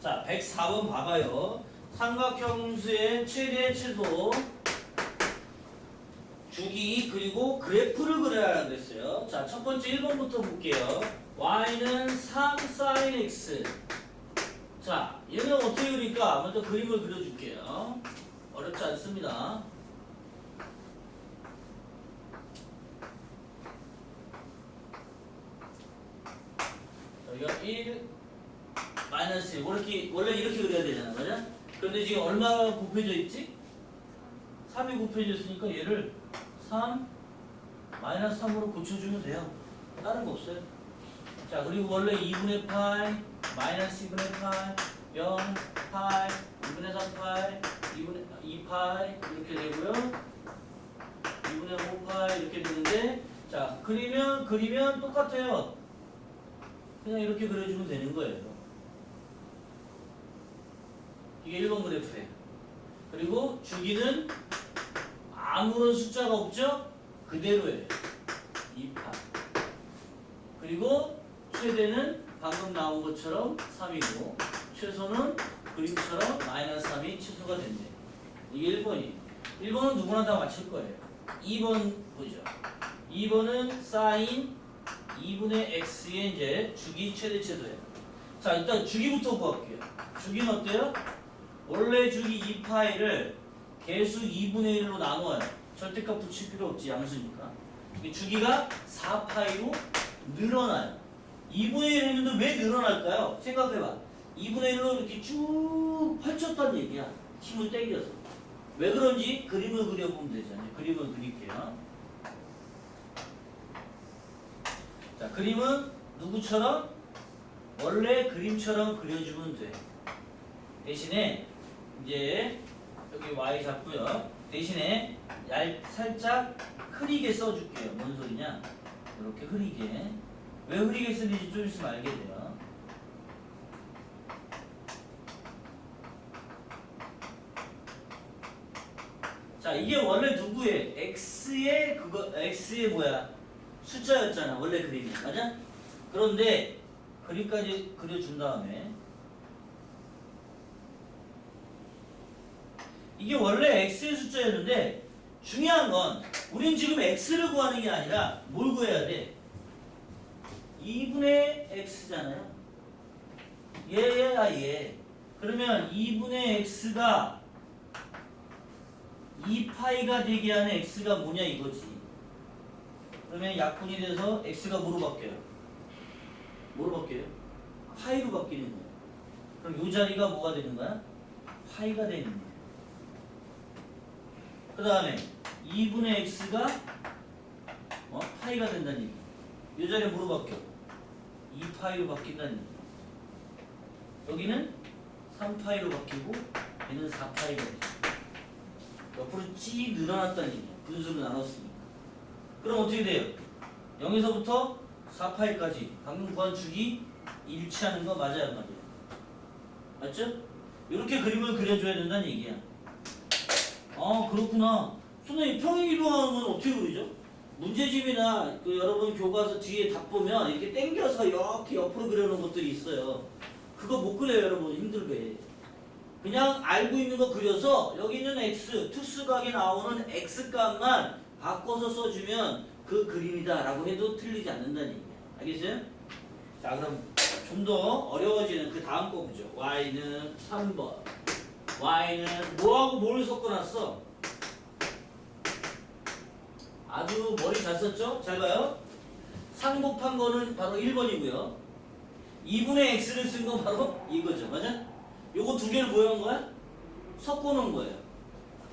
자, 104번 봐봐요. 삼각형수의 최대 최소 주기 그리고 그래프를 그려라 그랬어요. 자, 첫 번째 1번부터 볼게요. y는 3 sin x. 자, 얘는 어떻게 그릴까? 먼저 그림을 그려줄게요. 어렵지 않습니다. 여기가 1 마이너스 1. 원래 이렇게 그려야 되잖아, 맞아? 그런데 지금 얼마가 곱해져 있지? 3이 곱해져 있으니까 얘를 3 마이너스 3으로 고쳐주면 돼요. 다른 거 없어요. 자, 그리고 원래 2분의 파이 마이너스 2분의 파이 0 파이 2분의 3 파이 2 파이 이렇게 되고요. 2분의 5 파이 이렇게 되는데, 자, 그리면 똑같아요. 그냥 이렇게 그려주면 되는 거예요. 이게 1번 그래프예요. 그리고 주기는 아무런 숫자가 없죠? 그대로예요. 2파. 그리고 최대는 방금 나온 것처럼 3이고 최소는 그림처럼 마이너스 3이 최소가 됐네. 이게 1번이에요. 1번은 누구나 다 맞힐 거예요. 2번 보죠. 2번은 sin 2분의 x의 이제 주기 최대 최소예요. 자, 일단 주기부터 구할게요. 주기는 어때요? 원래 주기 2파이를 개수 2분의 1로 나누어요. 절대값 붙일 필요 없지, 양수니까. 주기가 4파이로 늘어나요. 2분의 1 했는데 왜 늘어날까요? 생각해봐. 2분의 1로 이렇게 쭉 펼쳤다는 얘기야. 힘을 당겨서. 왜 그런지 그림을 그려보면 되잖아요. 그림을 그릴게요. 자, 그림은 누구처럼? 원래 그림처럼 그려주면 돼. 대신에 이제 여기 y 잡고요. 대신에 살짝 흐리게 써줄게요. 뭔 소리냐? 이렇게 흐리게. 왜 흐리게 쓰는지 좀 있으면 알게 돼요. 자, 이게 원래 누구의? x의 뭐야? 숫자였잖아. 원래 그림이. 맞아? 그런데 그림까지 그려준 다음에 이게 원래 x의 숫자였는데 중요한 건 우린 지금 x를 구하는 게 아니라 뭘 구해야 돼? 2분의 x잖아요. 얘. 그러면 2분의 x가 2파이가 되게 하는 x가 뭐냐 이거지. 그러면 약분이 돼서 x가 뭐로 바뀌어요? 뭐로 바뀌어요? 파이로 바뀌는 거예요. 그럼 이 자리가 뭐가 되는 거야? 파이가 되는 거예요. 그 다음에 2분의 x가 파이가 된다는 얘기. 이 자리에 뭐로 바뀌어? 2파이로 바뀐다는 얘기. 여기는 3파이로 바뀌고 얘는 4파이가 되죠. 옆으로 찌 늘어났다는 얘기야. 분수를 나눴으니까. 그럼 어떻게 돼요? 0에서부터 4파이까지 방금 구한 축이 일치하는 거 맞아요, 맞아요? 맞죠? 이렇게 그림을 그려줘야 된다는 얘기야. 아, 그렇구나. 선생님, 평행이동하는 건 어떻게 그리죠? 문제집이나 여러분 교과서 뒤에 답 보면 이렇게 당겨서 이렇게 옆으로 그려놓은 것들이 있어요. 그거 못 그려요, 여러분. 힘들게. 그냥 알고 있는 거 그려서 여기 있는 x, 투수각에 나오는 x 값만 바꿔서 써주면 그 그림이다 라고 해도 틀리지 않는다는 얘기야. 알겠어요? 자, 그럼 좀 더 어려워지는 그 다음 거 보죠. y는 3번. y는 뭐하고 뭘 섞어놨어? 아주 머리 잘 썼죠? 잘 봐요. 3 곱한 거는 바로 1번이고요. 2분의 x를 쓴 건 바로 이거죠. 맞아? 요거 두 개를 뭐 한 거야? 섞어놓은 거예요.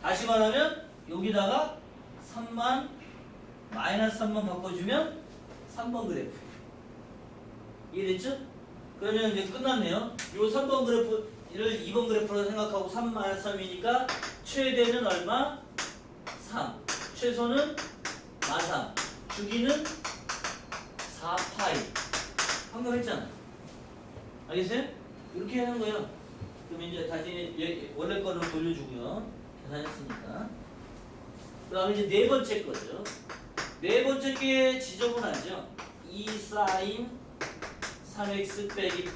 다시 말하면 여기다가 3만 마이너스 3만 바꿔주면 3번 그래프. 이해됐죠? 그러면 이제 끝났네요. 요 3번 그래프를 2번 그래프로 생각하고 3 마이너스 3이니까 최대는 얼마? 3. 최소는 마3. 주기는 4파이. 방금 했잖아. 알겠어요? 이렇게 하는 거예요. 그럼 이제 다시 원래 거를 돌려주고요. 계산했으니까. 그 다음에 이제 네 번째 거죠. 네 번째 게 지저분하죠. 2 sin 3x 빼기 8.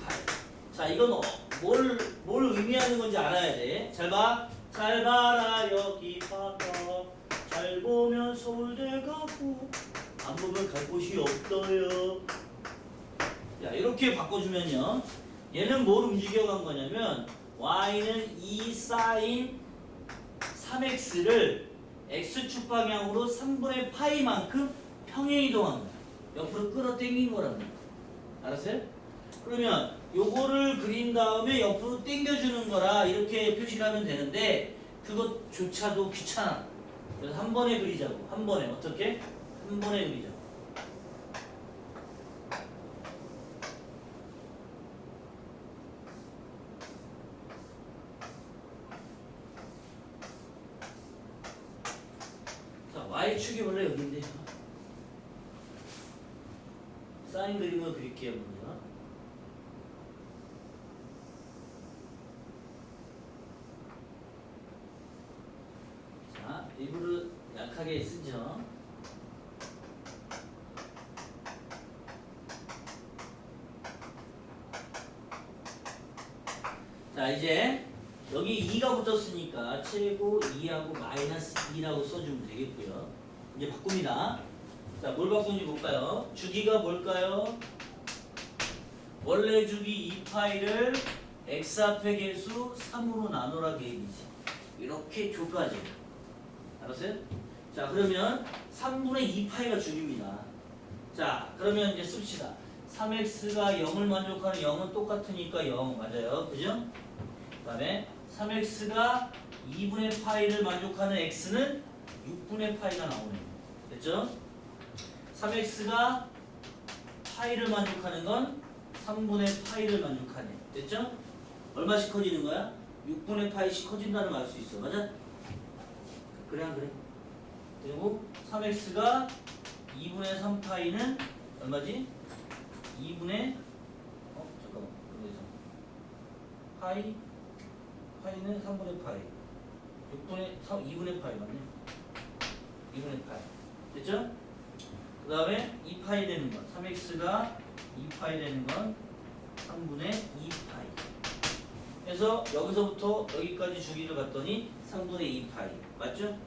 자, 이건 뭘 의미하는 건지 알아야 돼. 잘 봐. 잘 봐라 여기 봐봐. 잘 보면 서울대 가고 안 보면 갈 곳이 없어요. 자, 이렇게 바꿔주면요. 얘는 뭘 움직여간 거냐면 y는 2 사인 3x를 x축 방향으로 3분의 파이만큼 평행이동한 거야. 옆으로 끌어당긴 거란 말이야. 알았어요? 그러면 요거를 그린 다음에 옆으로 당겨주는 거라 이렇게 표시를 하면 되는데 그것조차도 귀찮아. 그래서 한 번에 그리자고. 한 번에. 어떻게? 한 번에 그리자고. 자, y축이 원래 여기인데 사인 그림을 그릴게요. 먼저. 자, 일부러 약하게 쓰죠. 자, 이제 여기 2가 붙었으니까 최고 2하고 마이너스 2라고 써주면 되겠고요. 이제 바꿉니다. 자, 뭘 바꾸는지 볼까요? 주기가 뭘까요? 원래 주기 2파이를 x 앞의 개수 3으로 나누라 계획이지. 이렇게 줘가지. 알았어요? 자, 그러면 3분의 2파이가 주기입니다. 자, 그러면 이제 씁시다. 3x가 0을 만족하는 0은 똑같으니까 0 맞아요. 그죠? 그 다음에 3x가 2분의 파이를 만족하는 x는 6분의 파이가 나오네요. 됐죠? 3x가 파이를 만족하는 건 3분의 파이를 만족하네. 됐죠? 얼마씩 커지는 거야? 6분의 파이씩 커진다는 걸 알 수 있어. 맞아? 그래 안 그래? 그리고 3x가 2분의 3파이는 얼마지? 2분의 잠깐만. 그래서 파이는 3분의 파이. 2분의 파이 맞네. 2분의 파이. 됐죠? 그 다음에 2파이 되는 건 3x가 2파이 되는 건 3분의 2파이. 그래서 여기서부터 여기까지 주기를 봤더니 3분의 2파이. 맞죠?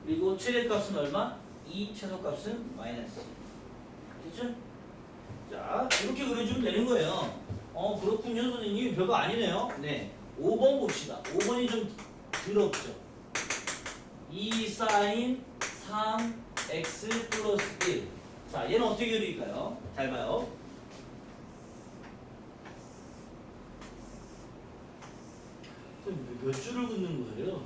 그리고 최대값은 얼마? 2, 최소값은 마이너스. 됐죠? 자, 이렇게 그려주면 되는 거예요. 그렇군요, 선생님. 별거 아니네요. 네. 5번 봅시다. 5번이 좀 더럽죠. 2 사인 3x 플러스 1. 자, 얘는 어떻게 그릴까요? 잘 봐요. 몇 줄을 긋는 거예요?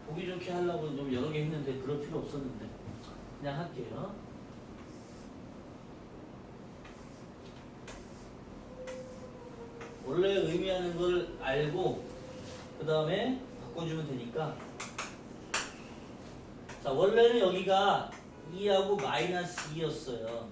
보기 좋게 하려고 좀 여러 개 했는데 그럴 필요 없었는데 그냥 할게요. 원래 의미하는 걸 알고 그 다음에 바꿔주면 되니까. 자, 원래는 여기가 2하고 마이너스 2였어요.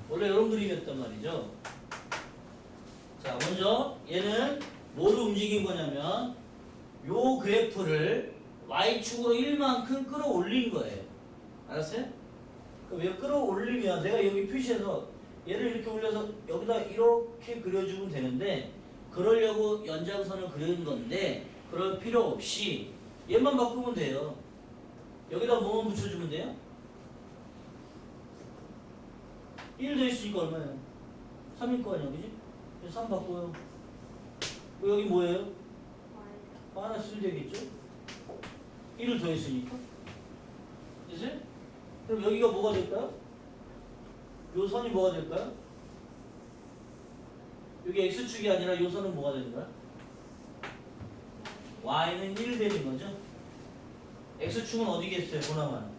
원래 이런 그림이었단 말이죠. 자, 먼저 얘는 뭐를 움직인 거냐면 요 그래프를 y축으로 1만큼 끌어올린 거예요. 알았어요? 그럼 왜 끌어올리면 내가 여기 표시해서 얘를 이렇게 올려서 여기다 이렇게 그려주면 되는데 그러려고 연장선을 그리는 건데 그럴 필요 없이 얘만 바꾸면 돼요. 여기다 뭐만 붙여주면 돼요? 1 더있으니까 얼마예요? 3일 거 아니야, 그지? 3 바꿔요. 여기 뭐예요? 마이너스 1 되겠죠? 1을 더했으니까. 됐어요? 그럼 여기가 뭐가 될까요? 요 선이 뭐가 될까요? 여기 x축이 아니라 요 선은 뭐가 되는 거야? y는 1 되는 거죠? x축은 어디겠어요? 보나마는.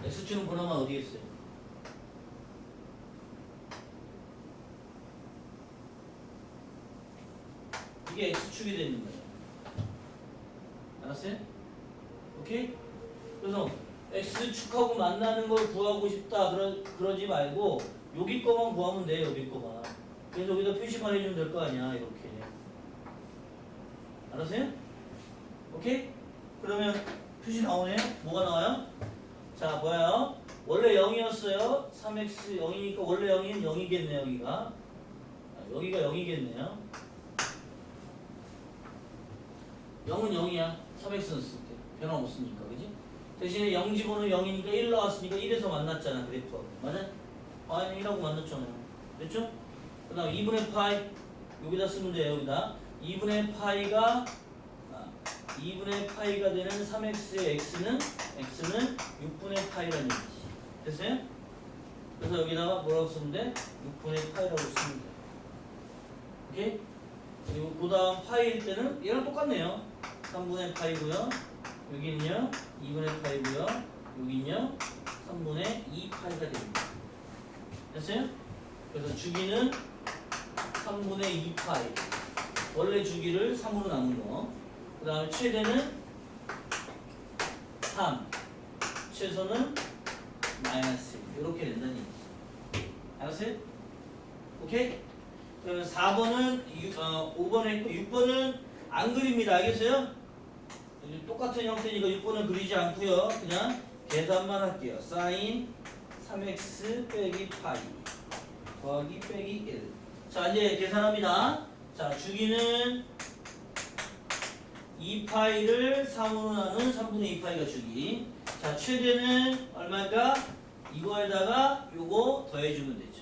x축은 보나마 어디겠어요? 이게 x축이 되는 거예요. 알았어요? 오케이? 그래서 x축하고 만나는 걸 구하고 싶다 그러지 말고 여기 거만 구하면 돼. 여기 거만. 그래서 여기다 표시만 해주면 될 거 아니야. 이렇게. 알았어요? 오케이? 그러면 표시 나오네요? 뭐가 나와요? 자, 뭐예요? 원래 0이었어요. 3x 0이니까 원래 0이면 0이겠네요, 여기가. 여기가 0이겠네요. 0은 0이야. 3x는 쓸 때. 변함없으니까, 그지? 대신에 0 집어넣으면 0이니까 1 나왔으니까 1에서 만났잖아, 그래프하고. 맞아? 아니, 1하고 만났잖아요. 됐죠? 그 다음 2분의 파이. 여기다 쓰면 돼요, 여기다. 2분의 파이가 2분의 파이가 되는 3x의 x는 6분의 파이라는 얘기지. 됐어요? 그래서 여기다가 뭐라고 쓰면 돼? 6분의 파이라고 쓰면 돼. 오케이? 그리고 그 다음 파이일 때는 얘랑 똑같네요. 3분의 파이고요. 여기는요 2분의 파이고요. 여기는요 3분의 2파이가 됩니다. 됐어요? 그래서 주기는 3분의 2파이. 원래 주기를 3으로 나눈 거. 그 다음에 최대는 3, 최소는 마이너스 1. 이렇게 된다는 얘기지. 알았어요? 오케이? 그러면 4번은 5번에 했고 6번은 안 그립니다. 알겠어요? 똑같은 형태니까 6번은 그리지 않고요. 그냥 계산만 할게요. 사인 3x 빼기 파이 더하기 빼기 1. 자, 이제 계산합니다. 자, 주기는 2파이를 3으로 나눈 3분의 2파이가 주기. 자, 최대는 얼마일까? 이거에다가 요거 더해주면 되죠.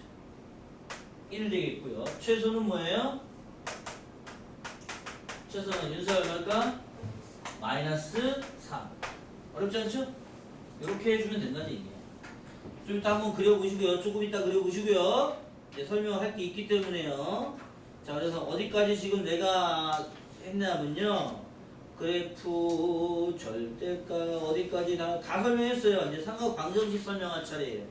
1 되겠고요. 최소는 뭐예요? 최소는 윤서 얼마일까? 마이너스 3. 어렵지 않죠? 이렇게 해주면 된다는 얘기예요. 좀 이따 한번 그려보시고요. 조금 이따 그려보시고요. 이제 설명할 게 있기 때문에요. 자, 그래서 어디까지 지금 내가 했냐면요. 그래프, 절대값, 어디까지 다 설명했어요. 이제 삼각 방정식 설명할 차례예요.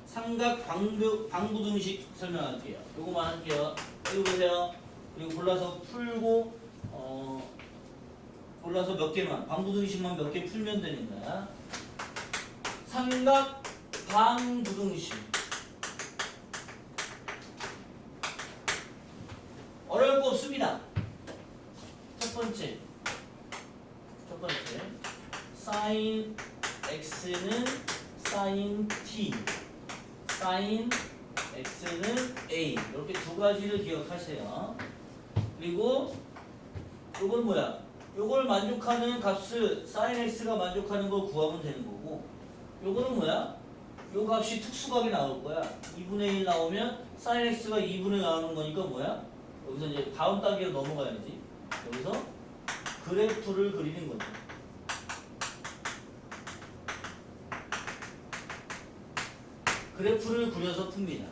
삼각 방부등식 설명할게요. 요거만 할게요. 여기 보세요. 그리고 골라서 풀고, 골라서 몇 개만, 방부등식만 몇 개 풀면 되는 거야. 삼각 방부등식. 어려울 거 없습니다. 첫 번째 sin x는 sin t, sin x는 a. 이렇게 두 가지를 기억하세요. 그리고 이건 뭐야? 요걸 만족하는 값을 sin x가 만족하는 걸 구하면 되는 거고, 요거는 뭐야? 요 값이 특수각이 나올 거야. 2분의 1 나오면 sin x가 2분의 1 나오는 거니까 뭐야? 여기서 이제 다음 단계로 넘어가야지. 여기서 그래프를 그리는 거죠. 그래프를 그려서 풉니다.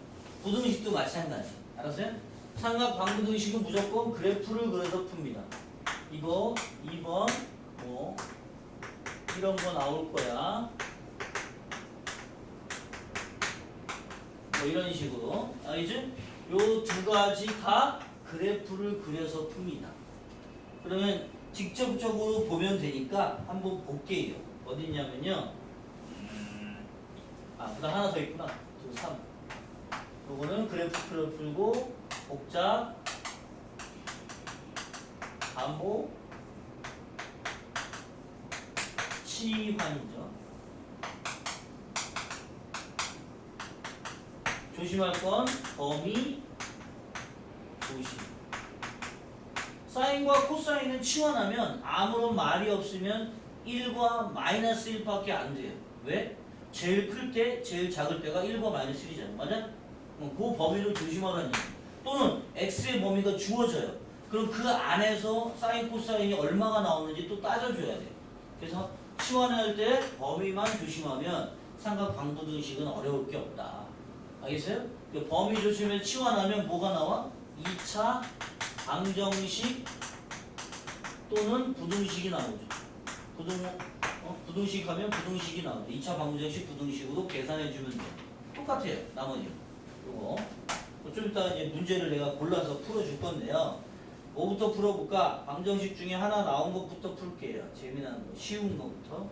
부등식도 마찬가지. 알았어요? 삼각 방부등식은 무조건 그래프를 그려서 풉니다. 이거 2번 뭐 이런 거 나올 거야. 뭐 이런 식으로. 알겠지? 요 두 가지 다 그래프를 그려서 풉니다. 그러면 직접적으로 보면 되니까 한번 볼게요. 어딨냐면요. 그다음 하나 더 있구나. 3. 요거는 그래프를 풀고 복잡 반복 치환이죠. 조심할 건 범위 조심. 사인과 코사인은 치환하면 아무런 말이 없으면 1과 마이너스 1밖에 안 돼요. 왜? 제일 클 때, 제일 작을 때가 1과 마이너스 1이잖아. 맞아? 그 범위를 조심하라는 얘기. 또는 x의 범위가 주어져요. 그럼 그 안에서 사인, 코사인이 얼마가 나오는지 또 따져줘야 돼요. 그래서 치환할 때 범위만 조심하면 삼각 방부등식은 어려울 게 없다. 알겠어요? 그 범위 조심해서 치환하면 뭐가 나와? 2차 방정식 또는 부등식이 나오죠. 부등식 하면 부등식이 나오죠. 2차 방정식 부등식으로 계산해주면 돼요. 똑같아요. 나머지 요거 좀 이따 이제 문제를 내가 골라서 풀어줄 건데요. 뭐부터 풀어볼까? 방정식 중에 하나 나온 것부터 풀게요. 재미나는 거, 쉬운 거부터.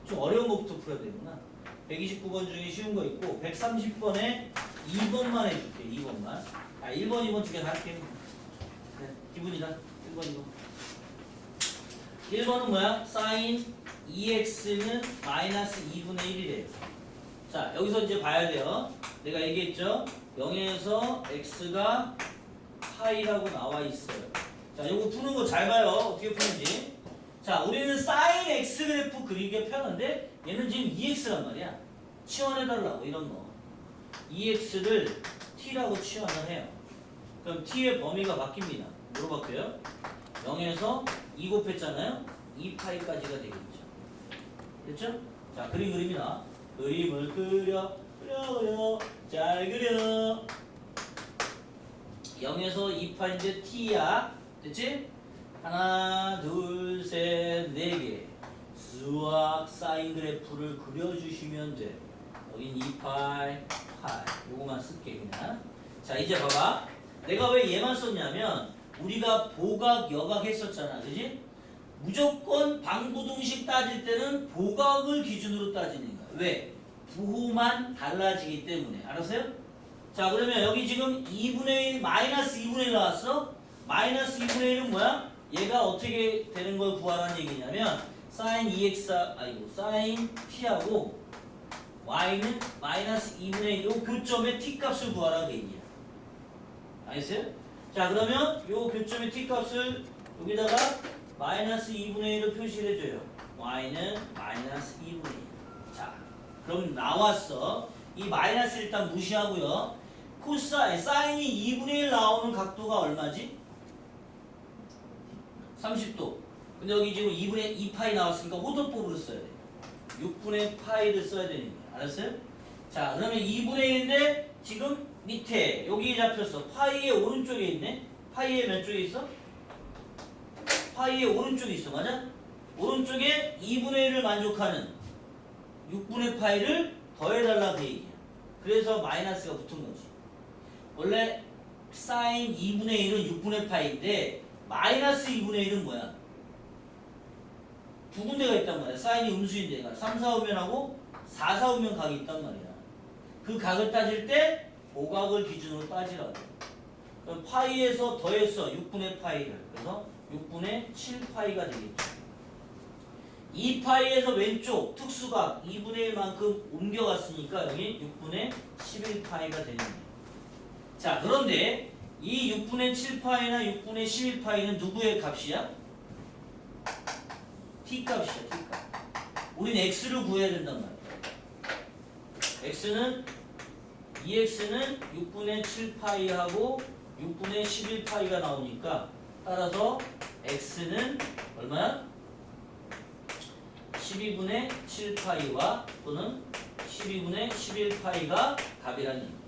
좀 어려운 거부터 풀어야 되구나. 129번 중에 쉬운 거 있고 130번에 2번만 해줄게. 2번만. 1번, 2번 두 개 다 할게. 네, 기분이다. 1번, 2번. 1번은 뭐야? 사인 2x는 마이너스 2분의 1이래요. 자, 여기서 이제 봐야 돼요. 내가 얘기했죠? 0에서 x가 파이라고 나와 있어요. 자, 요거 푸는 거 잘 봐요. 어떻게 푸는지. 자, 우리는 사인 x 그래프 그리기가 편한데 얘는 지금 2x란 말이야. 치환해달라고 이런 거. 2x를 t라고 치환을 해요. 그럼 t의 범위가 바뀝니다. 뭐로 바뀌어요? 0에서 2 곱했잖아요. 2파이까지가 되겠죠. 됐죠? 자, 그림입니다. 그림을 그려 잘 그려. 0에서 2파인데 t야. 됐지? 하나, 둘, 셋, 네 개. 수학 사인 그래프를 그려주시면 돼. 여긴 2파이, 파이. 요거만 쓸게 그냥. 자, 이제 봐봐. 내가 왜 얘만 썼냐면 우리가 보각, 여각 했었잖아. 그지? 무조건 방부등식 따질 때는 보각을 기준으로 따지는 거야. 왜? 부호만 달라지기 때문에. 알았어요? 자, 그러면 여기 지금 2분의 1, 마이너스 2분의 1 나왔어? 마이너스 2분의 1은 뭐야? 얘가 어떻게 되는 걸 구하라는 얘기냐면 사인 2x, 아이고, 사인 t하고 y는 마이너스 2분의 1, 요 교점의 t 값을 구하라는 얘기야. 알겠어요? 자, 그러면 요 교점의 t 값을 여기다가 마이너스 2분의 1을 표시를 해줘요. y는 마이너스 2분의 1. 자, 그럼 나왔어. 이 마이너스 일단 무시하고요. 코사인, 사인이 2분의 1 나오는 각도가 얼마지? 30도. 근데 여기 지금 2분의 2파이 나왔으니까 호도법으로 써야 돼. 6분의 파이를 써야 되는 거야. 알았어요? 자, 그러면 2분의 1인데 지금 밑에 여기에 잡혔어. 파이의 오른쪽에 있네. 파이의 몇 쪽에 있어? 파이의 오른쪽에 있어. 맞아? 오른쪽에 2분의 1을 만족하는 6분의 파이를 더해달라 그 얘기야. 그래서 마이너스가 붙은 거지. 원래 사인 2분의 1은 6분의 파이인데 마이너스 2분의 1은 뭐야? 두 군데가 있단 말이야. 사인이 음수인데 3, 4우면하고 4, 4우면 각이 있단 말이야. 그 각을 따질 때 보각을 기준으로 따지라고. 그럼 파이에서 더했어. 6분의 파이를. 그래서 6분의 7파이가 되겠죠. 2파이에서 왼쪽 특수각 2분의 1만큼 옮겨갔으니까 여기 6분의 11파이가 되는 거예요. 자, 그런데 이 6분의 7파이나 6분의 11파이는 누구의 값이야? t값이야, t값. 우린 x를 구해야 된단 말이야. x는 2x는 6분의 7파이하고 6분의 11파이가 나오니까 따라서 x는 얼마야? 12분의 7파이와 또는 12분의 11파이가 답이라는 얘기야.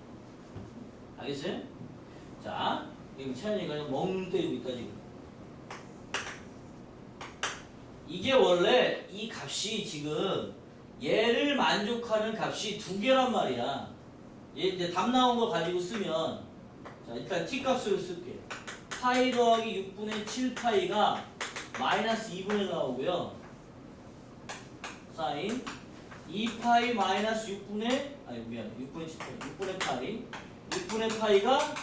알겠어요? 자, 지금 채연이가 멍 때리고 있다 지금. 이게 원래 이 값이 지금 얘를 만족하는 값이 두 개란 말이야. 얘 이제 답 나온 거 가지고 쓰면 자, 일단 t 값을 쓸게. 파이 더하기 6분의 7파이가 마이너스 2분의 나오고요. 사인 2파이 마이너스 6분의 아니 미안 6분의 7파이 6분의 파이 6분의 파이가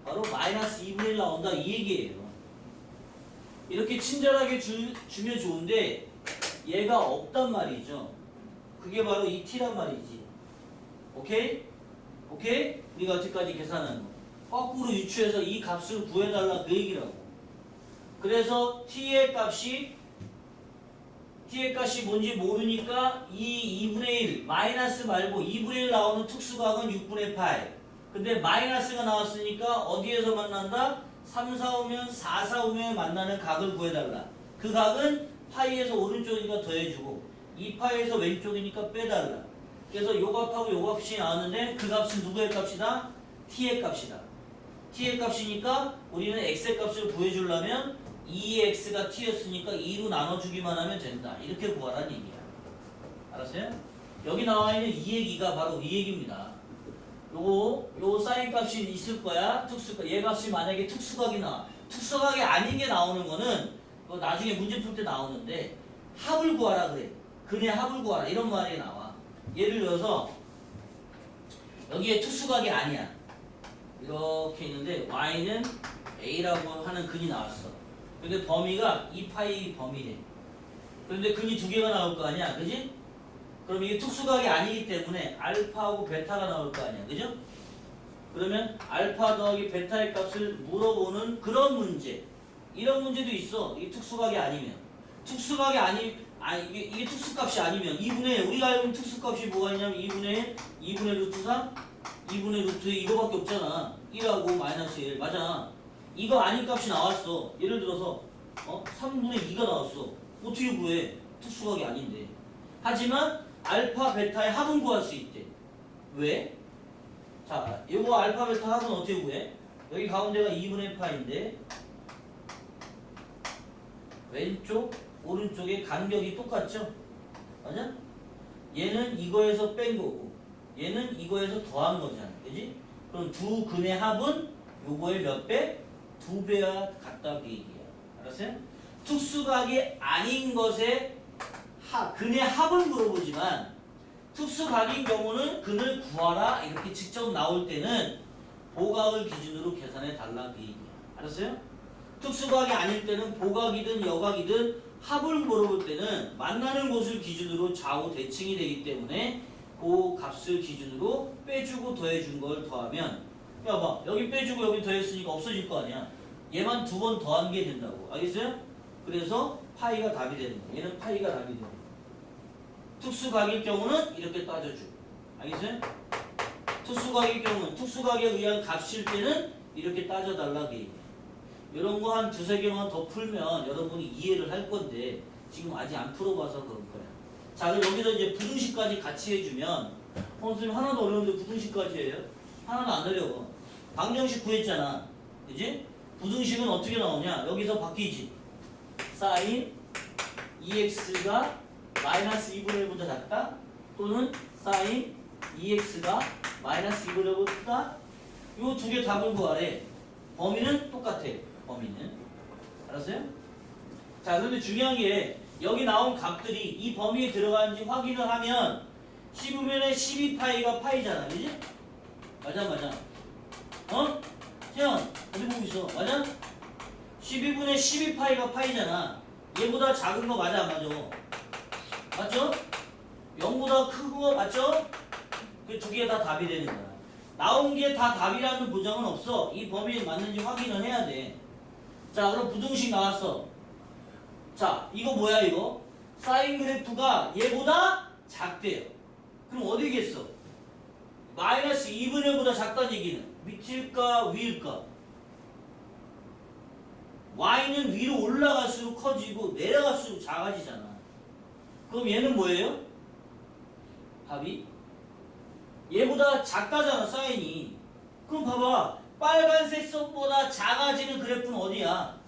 바로 마이너스 2분의 1 나온다 이 얘기예요. 이렇게 친절하게 주면 좋은데 얘가 없단 말이죠. 그게 바로 이 t란 말이지. 오케이? 오케이? 우리가 여태까지 계산한 거. 거꾸로 유추해서 이 값을 구해달라 그 얘기라고. 그래서 t의 값이 뭔지 모르니까 이 2분의 1 마이너스 말고 2분의 1 나오는 특수각은 6분의 파이. 근데 마이너스가 나왔으니까 어디에서 만난다? 3, 4오면 4, 4오면 만나는 각을 구해달라. 그 각은 파이에서 오른쪽이니까 더해주고 2파이에서 왼쪽이니까 빼달라. 그래서 요 값하고 요 값이 나왔는데 그 값은 누구의 값이다? t의 값이다. t의 값이니까 우리는 x의 값을 구해주려면 2x가 t였으니까 2로 나눠주기만 하면 된다. 이렇게 구하라는 얘기야. 알았어요? 여기 나와 있는 이 얘기가 바로 이 얘기입니다. 요 사인 값이 있을 거야. 특수각. 얘 값이 만약에 특수각이 나와. 특수각이 아닌 게 나오는 거는 나중에 문제 풀 때 나오는데 합을 구하라 그래. 근의 합을 구하라. 이런 말이 나와. 예를 들어서 여기에 특수각이 아니야. 이렇게 있는데 y는 a라고 하는 근이 나왔어. 근데 범위가 2파이 범위래. 그런데 근이 두 개가 나올 거 아니야, 그지? 그럼 이게 특수각이 아니기 때문에 알파하고 베타가 나올 거 아니야, 그죠? 그러면 알파 더하기 베타의 값을 물어보는 그런 문제. 이런 문제도 있어. 이게 특수각이 아니면. 특수각이 이게 특수값이 아니면 2분의 우리가 알고 있는 특수값이 뭐가 있냐면 2분의 2분의 루트 3, 2분의 루트 2 이거밖에 없잖아. 1하고 마이너스 1 맞아. 이거 아닌 값이 나왔어. 예를 들어서 3분의 2가 나왔어. 어떻게 구해? 특수각이 아닌데. 하지만 알파 베타의 합은 구할 수 있대. 왜? 자, 이거 알파 베타 합은 어떻게 구해? 여기 가운데가 2분의 파인데 왼쪽 오른쪽의 간격이 똑같죠? 맞아? 얘는 이거에서 뺀 거고 얘는 이거에서 더한 거잖아. 그지? 그럼 두 근의 합은 요거의 몇 배? 2배와 같다 그 얘기야. 알았어요? 특수각이 아닌 것의 근의 합은 물어보지만 특수각인 경우는 근을 구하라 이렇게 직접 나올 때는 보각을 기준으로 계산해 달라 그 얘기야. 알았어요? 특수각이 아닐 때는 보각이든 여각이든 합을 물어볼 때는 만나는 곳을 기준으로 좌우 대칭이 되기 때문에 그 값을 기준으로 빼주고 더해준 걸 더하면 야 봐 여기 빼주고 여기 더했으니까 없어질 거 아니야. 얘만 두 번 더한 게 된다고. 알겠어요? 그래서 파이가 답이 되는 거야. 얘는 파이가 답이 되는 거야. 특수각일 경우는 이렇게 따져주고. 알겠어요? 특수각일 경우는 특수각에 의한 값일 때는 이렇게 따져달라 그 얘기야. 이런 거 한 두세 개만 더 풀면 여러분이 이해를 할 건데 지금 아직 안 풀어봐서 그럴 거야. 자 그럼 여기서 이제 부등식까지 같이 해주면 선생님 하나도 어려운데 부등식까지 해요? 하나도 안 어려워. 방정식 구했잖아. 그지? 부등식은 어떻게 나오냐? 여기서 바뀌지. 사인 2x가 마이너스 2분의 1보다 작다? 또는 사인 2x가 마이너스 2분의 1보다 크다? 이 두 개 답을 구하래. 범위는 똑같아. 범위는. 알았어요? 자 그런데 중요한 게 여기 나온 값들이 이 범위에 들어가는지 확인을 하면 15분의 12파이가 파이잖아. 그지? 맞아 맞아. 태연 어디 보고 있어? 맞아? 12분의 12파이가 파이잖아. 얘보다 작은 거 맞아 안 맞아? 맞죠? 0보다 큰 거 맞죠? 그 두 개 다 답이 되는 거야. 나온 게 다 답이라는 보장은 없어. 이 범위에 맞는지 확인을 해야 돼. 자 그럼 부등식 나왔어. 자 이거 뭐야 이거? 사인 그래프가 얘보다 작대요. 그럼 어디겠어? 마이너스 2분의 1보다 작다는 얘기는 밑일까 위일까? y는 위로 올라갈수록 커지고 내려갈수록 작아지잖아. 그럼 얘는 뭐예요? 답이? 얘보다 작다잖아 사인이. 그럼 봐봐 빨간색 선보다 작아지는 그래프는 어디야?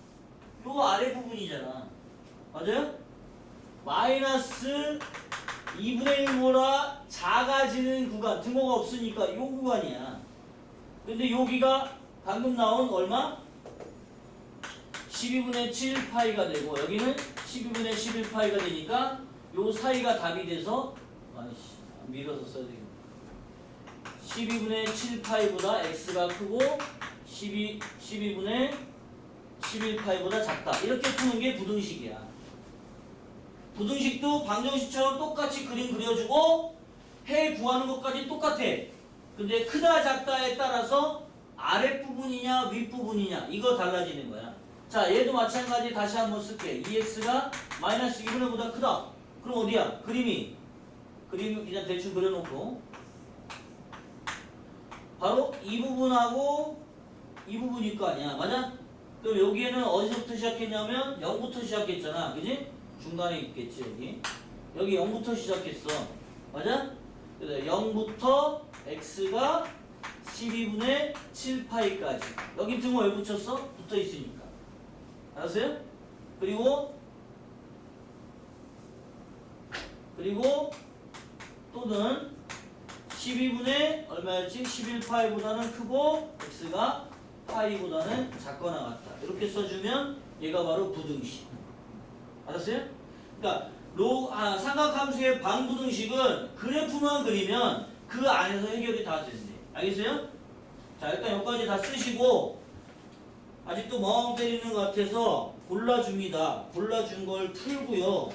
요 아래 부분이잖아. 맞아요? 마이너스 2분의 1보다 작아지는 구간 등호가 없으니까 요 구간이야. 근데 여기가 방금 나온 얼마? 12분의 7파이가 되고 여기는 12분의 11파이가 되니까 요 사이가 답이 돼서 아이씨 밀어서 써야 되겠네. 12분의 7파이보다 x가 크고 12분의 11파이보다 작다. 이렇게 푸는 게 부등식이야. 부등식도 방정식처럼 똑같이 그림 그려주고 해 구하는 것까지 똑같아. 근데 크다 작다에 따라서 아랫부분이냐 윗부분이냐 이거 달라지는 거야. 자 얘도 마찬가지 다시 한번 쓸게. 2x가 마이너스 2분의 1보다 크다. 그럼 어디야? 그림 그냥 대충 그려놓고 바로 이 부분하고 이 부분일 거 아니야. 맞아? 그럼 여기에는 어디서부터 시작했냐면 0부터 시작했잖아. 그지? 중간에 있겠지 여기. 여기 0부터 시작했어. 맞아? 그래서 0부터 x가 12분의 7파이까지. 여기 등호 왜 붙였어? 붙어 있으니까. 알았어요? 그리고 또는 12분의 얼마였지? 11파이보다는 크고 x가 파이보다는 작거나 같다. 이렇게 써주면 얘가 바로 부등식. 알았어요? 그러니까 삼각함수의 방부등식은 그래프만 그리면 그 안에서 해결이 다 된대. 알겠어요? 자 일단 여기까지 다 쓰시고 아직도 멍 때리는 것 같아서 골라줍니다. 골라준 걸 풀고요.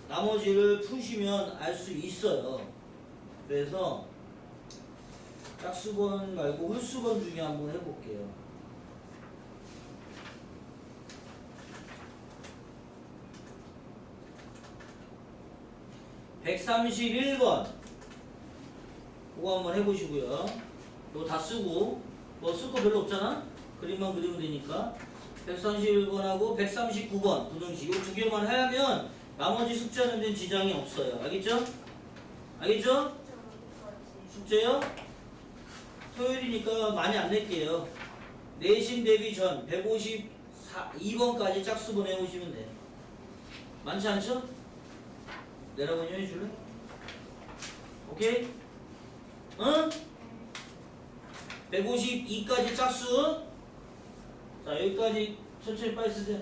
나머지를 푸시면 알 수 있어요. 그래서 짝수번 말고 홀수번 중에 한번 해볼게요. (131번) 그거 한번 해보시고요. 너 다 쓰고 뭐 쓸 거 별로 없잖아? 그림만 그리면 되니까 131번하고 139번 부등식 이 두 개만 하면 나머지 숙제하는 데는 지장이 없어요. 알겠죠? 알겠죠? 숙제요? 토요일이니까 많이 안 낼게요. 내신 대비 전 152번까지 짝수번 해오시면 돼요. 많지 않죠? 내라고 해줄래? 오케이? 응? 152까지 짝수. 자, 여기까지 천천히 빨리 쓰세요.